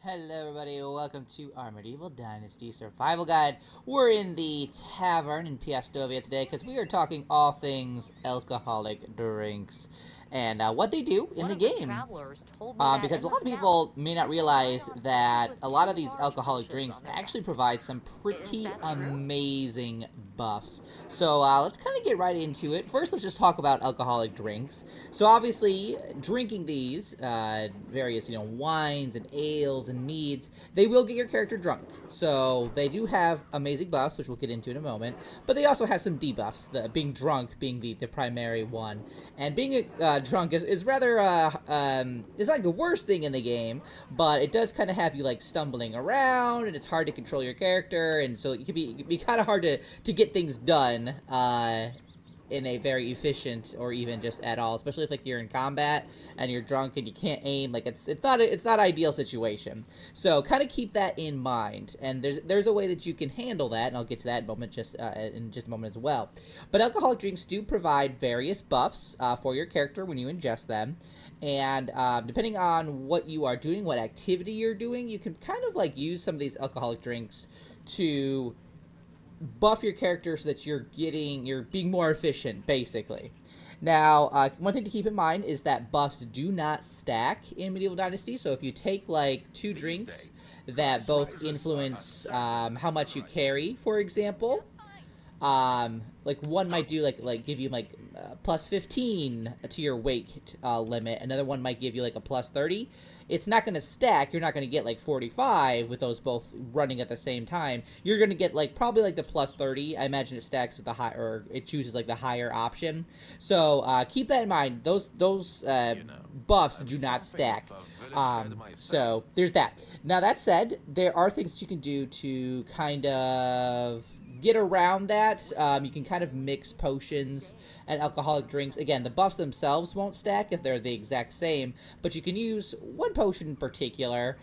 Hello everybody, welcome to our Medieval Dynasty Survival Guide. We're in the tavern in Piastovia today because we are talking all things alcoholic drinks and what they do in the game. Because a lot of people may not realize that a lot of these alcoholic drinks actually provide some pretty amazing buffs. So let's kind of get right into it. First, let's just talk about alcoholic drinks. So obviously, drinking these various, wines and ales and meads, they will get your character drunk. So they do have amazing buffs, which we'll get into in a moment. But they also have some debuffs, being drunk being the primary one. And being drunk is rather, it's like the worst thing in the game, but it does kind of have you like stumbling around, and it's hard to control your character, and so it can be kind of hard to get things done in a very efficient or even just at all, especially if like you're in combat and you're drunk and you can't aim. Like it's not ideal situation. So kind of keep that in mind. And there's a way that you can handle that, and I'll get to that in just a moment as well. But alcoholic drinks do provide various buffs for your character when you ingest them. And depending on what you are doing, what activity you're doing, you can kind of like use some of these alcoholic drinks to buff your character so that you're being more efficient, basically. Now, one thing to keep in mind is that buffs do not stack in Medieval Dynasty, so if you take like two drinks that both influence how much you carry, for example, like one might do like give you like plus 15 to your weight limit, another one might give you like a plus 30. It's not going to stack. You're not going to get like 45 with those both running at the same time. You're going to get like probably like the plus 30. I imagine it stacks with the high, or it chooses like the higher option. So keep that in mind. Those buffs do not stack. So there's that. Now that said, there are things that you can do to kind of get around that. You can kind of mix potions and alcoholic drinks. Again, the buffs themselves won't stack if they're the exact same, but you can use one potion in particular,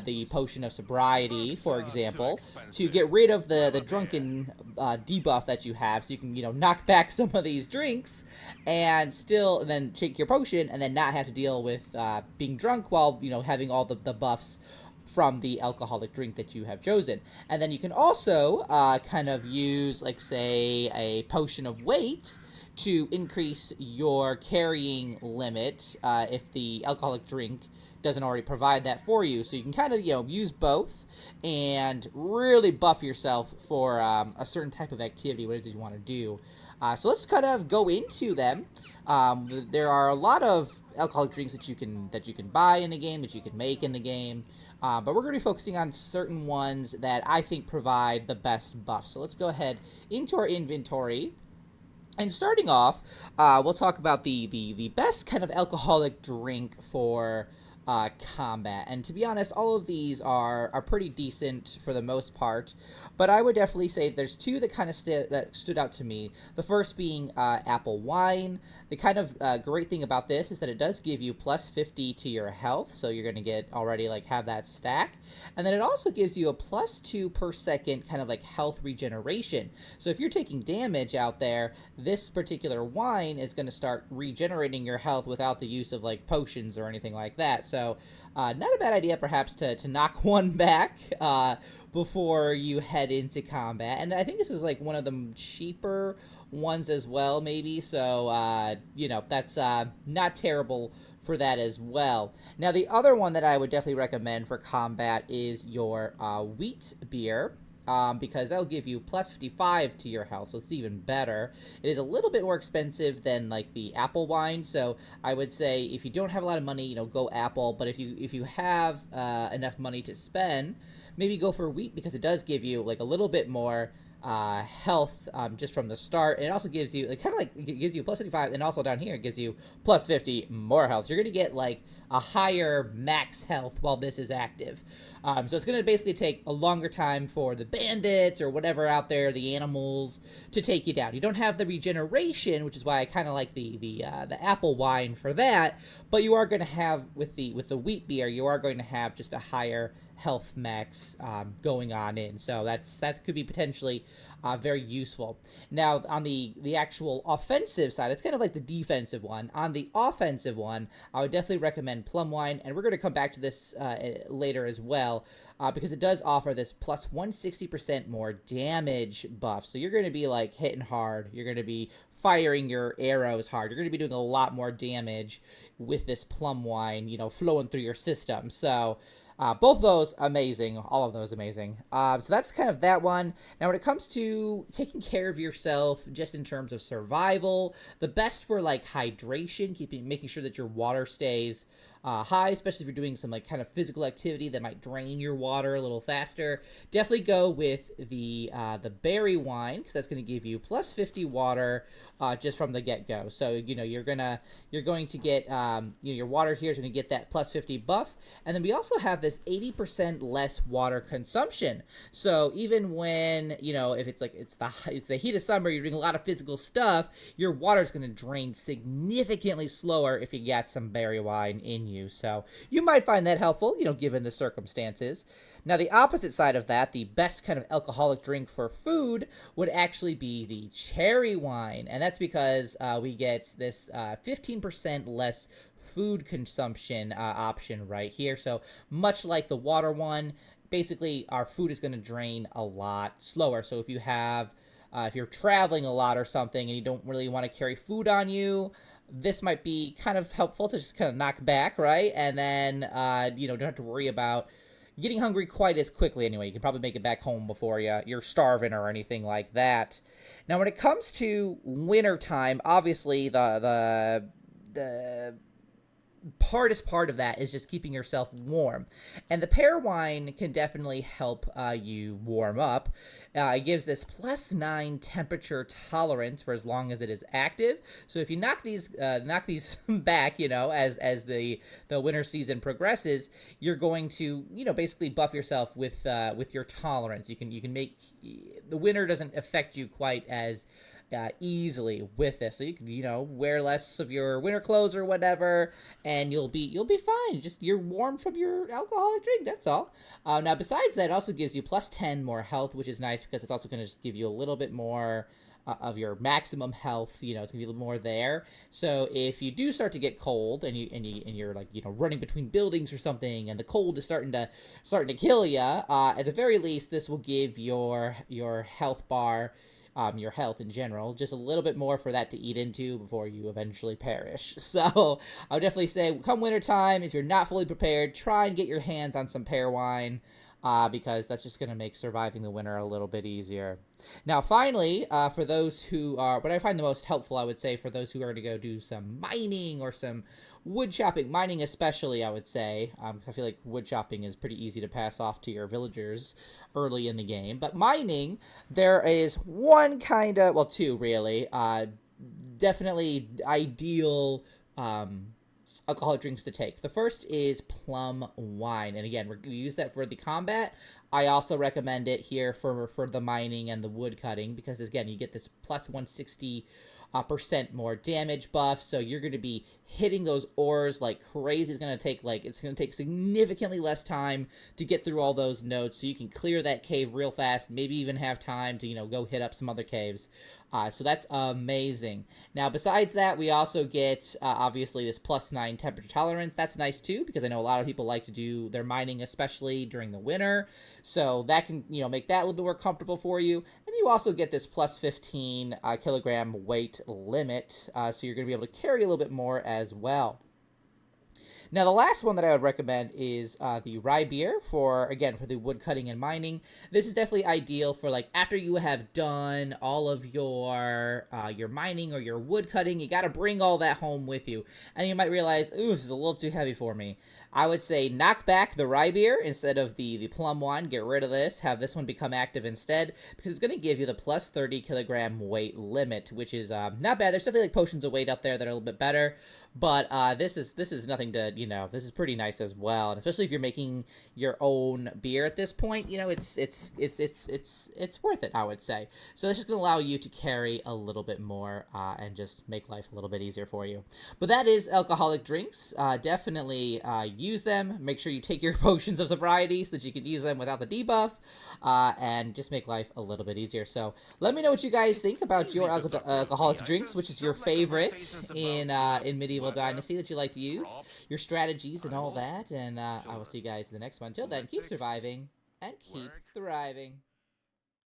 the potion of sobriety, for example, to get rid of the drunken debuff that you have, so you can knock back some of these drinks and then take your potion and then not have to deal with being drunk while having all the buffs from the alcoholic drink that you have chosen. And then you can also kind of use, like, say, a potion of weight to increase your carrying limit if the alcoholic drink doesn't already provide that for you. So you can kind of use both and really buff yourself for a certain type of activity, what it is you want to do. So let's kind of go into them. There are a lot of alcoholic drinks that you can buy in the game, that you can make in the game. But we're going to be focusing on certain ones that I think provide the best buff. So let's go ahead into our inventory. And starting off, we'll talk about the best kind of alcoholic drink for combat. And to be honest, all of these are pretty decent for the most part, but I would definitely say there's two that kind of stood out to me. The first being apple wine. The kind of great thing about this is that it does give you plus 50 to your health, so you're going to get already have that stack. And then it also gives you a plus 2 per second kind of like health regeneration. So if you're taking damage out there, this particular wine is going to start regenerating your health without the use of like potions or anything like that. So not a bad idea perhaps to knock one back before you head into combat. And I think this is like one of the cheaper ones as well, maybe. So that's not terrible for that as well. Now the other one that I would definitely recommend for combat is your wheat beer. Because that'll give you plus 55 to your health, so it's even better. It is a little bit more expensive than like the apple wine, so I would say if you don't have a lot of money, go apple. But if you have enough money to spend, maybe go for wheat, because it does give you like a little bit more health just from the start. And it also gives you it gives you plus 55, and also down here it gives you plus 50 more health. So you're gonna get like a higher max health while this is active. So it's gonna basically take a longer time for the bandits or whatever out there, the animals, to take you down. You don't have the regeneration, which is why I kind of like the apple wine for that. But you are gonna have with the wheat beer, you are going to have just a higher health max going on in. So that could be potentially very useful. Now, on the actual offensive side, it's kind of like the defensive one. On the offensive one, I would definitely recommend plum wine, and we're going to come back to this later as well, because it does offer this plus 160% more damage buff. So you're going to be like hitting hard. You're going to be firing your arrows hard. You're going to be doing a lot more damage with this plum wine, flowing through your system. So both those amazing, all of those amazing. So that's kind of that one. Now, when it comes to taking care of yourself, just in terms of survival, the best for like hydration, making sure that your water stays high, especially if you're doing some like kind of physical activity that might drain your water a little faster. Definitely go with the berry wine, because that's going to give you plus 50 water just from the get-go. So you're going to get your water here is going to get that plus 50 buff, and then we also have this 80% less water consumption. So even when if it's the heat of summer, you're doing a lot of physical stuff, your water is going to drain significantly slower if you got some berry wine in you. So you might find that helpful, given the circumstances. Now, the opposite side of that, the best kind of alcoholic drink for food, would actually be the cherry wine. And that's because we get this 15% less food consumption option right here. So much like the water one, basically our food is going to drain a lot slower. So if you have if you're traveling a lot or something and you don't really want to carry food on you, this might be kind of helpful to just kind of knock back, right? And then, don't have to worry about getting hungry quite as quickly anyway. You can probably make it back home before you're starving or anything like that. Now, when it comes to winter time, obviously the hardest part of that is just keeping yourself warm, and the pear wine can definitely help you warm up. It gives this plus 9 temperature tolerance for as long as it is active. So if you knock these back, as the winter season progresses, you're going to basically buff yourself with your tolerance. You can make the winter doesn't affect you quite as easily with this, so you can wear less of your winter clothes or whatever, and you'll be fine. Just you're warm from your alcoholic drink. That's all. Now, besides that, it also gives you plus 10 more health, which is nice because it's also going to just give you a little bit more of your maximum health. It's gonna be a little more there. So if you do start to get cold and you're like running between buildings or something, and the cold is starting to kill you, at the very least, this will give your health bar. Your health in general, just a little bit more for that to eat into before you eventually perish. So I would definitely say, come wintertime, if you're not fully prepared, try and get your hands on some pear wine, because that's just going to make surviving the winter a little bit easier. Now, finally, for those who are, what I find the most helpful, I would say, for those who are going to go do some mining or some wood chopping, mining especially, I would say, because I feel like wood chopping is pretty easy to pass off to your villagers early in the game. But mining, there is two really, definitely ideal alcoholic drinks to take. The first is plum wine, and again, we're going to use that for the combat. I also recommend it here for the mining and the wood cutting, because again, you get this plus 160% more damage buff, so you're going to be hitting those ores like crazy. It's going to take significantly less time to get through all those nodes, so you can clear that cave real fast, maybe even have time to go hit up some other caves. So that's amazing. Now, besides that, we also get obviously this plus 9 temperature tolerance. That's nice too, because I know a lot of people like to do their mining, especially during the winter. So that can make that a little bit more comfortable for you. And you also get this plus 15 kilogram weight limit, so you're going to be able to carry a little bit more as well. Now, the last one that I would recommend is the rye beer for the wood cutting and mining. This is definitely ideal for after you have done all of your mining or your wood cutting. You got to bring all that home with you, and you might realize, ooh, this is a little too heavy for me. I would say knock back the rye beer instead of the plum wine. Get rid of this. Have this one become active instead, because it's going to give you the plus 30 kilogram weight limit, which is not bad. There's definitely potions of weight out there that are a little bit better, but this is nothing to this is pretty nice as well. And especially if you're making your own beer at this point, it's worth it, I would say. So this is going to allow you to carry a little bit more and just make life a little bit easier for you. But that is alcoholic drinks. Definitely use them. Make sure you take your potions of sobriety so that you can use them without the debuff, and just make life a little bit easier. So let me know what you guys think about your alcoholic drinks, which is your favorite in Medieval Dynasty that you like to use, your strategies and all that, and I will see you guys in the next one. Until then, keep surviving and keep thriving.